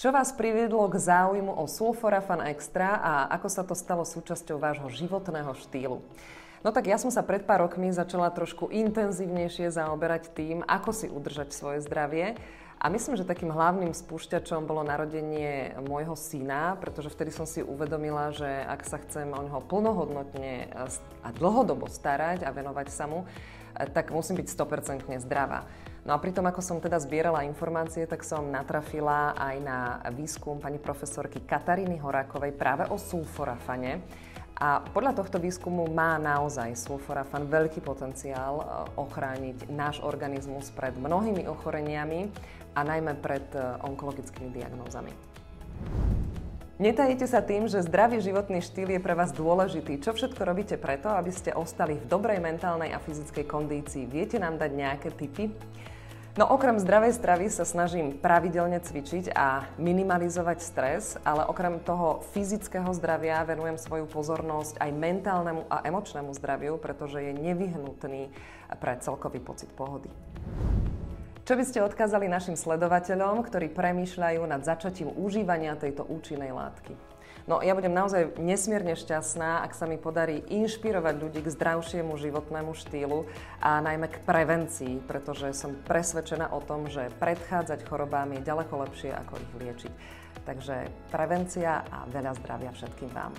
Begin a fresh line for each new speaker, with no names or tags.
Čo vás priviedlo k záujmu o Sulforafan Extra a ako sa to stalo súčasťou vášho životného štýlu? No tak ja som sa pred pár rokmi začala trošku intenzívnejšie zaoberať tým, ako si udržať svoje zdravie. A myslím, že takým hlavným spúšťačom bolo narodenie môjho syna, pretože vtedy som si uvedomila, že ak sa chcem o neho plnohodnotne a dlhodobo starať a venovať sa mu, tak musím byť 100% zdravá. No a pri tom, ako som teda zbierala informácie, tak som natrafila aj na výskum pani profesorky Kataríny Horákovej práve o sulforafane. A podľa tohto výskumu má naozaj sulforafan veľký potenciál ochrániť náš organizmus pred mnohými ochoreniami a najmä pred onkologickými diagnózami. Netajíte sa tým, že zdravý životný štýl je pre vás dôležitý. Čo všetko robíte preto, aby ste ostali v dobrej mentálnej a fyzickej kondícii? Viete nám dať nejaké tipy? No okrem zdravej stravy sa snažím pravidelne cvičiť a minimalizovať stres, ale okrem toho fyzického zdravia venujem svoju pozornosť aj mentálnemu a emočnému zdraviu, pretože je nevyhnutný pre celkový pocit pohody. Čo by ste odkázali našim sledovateľom, ktorí premýšľajú nad začatím užívania tejto účinnej látky? No, ja budem naozaj nesmierne šťastná, ak sa mi podarí inšpirovať ľudí k zdravšiemu životnému štýlu a najmä k prevencii, pretože som presvedčená o tom, že predchádzať chorobám je ďaleko lepšie, ako ich liečiť. Takže prevencia a veľa zdravia všetkým vám.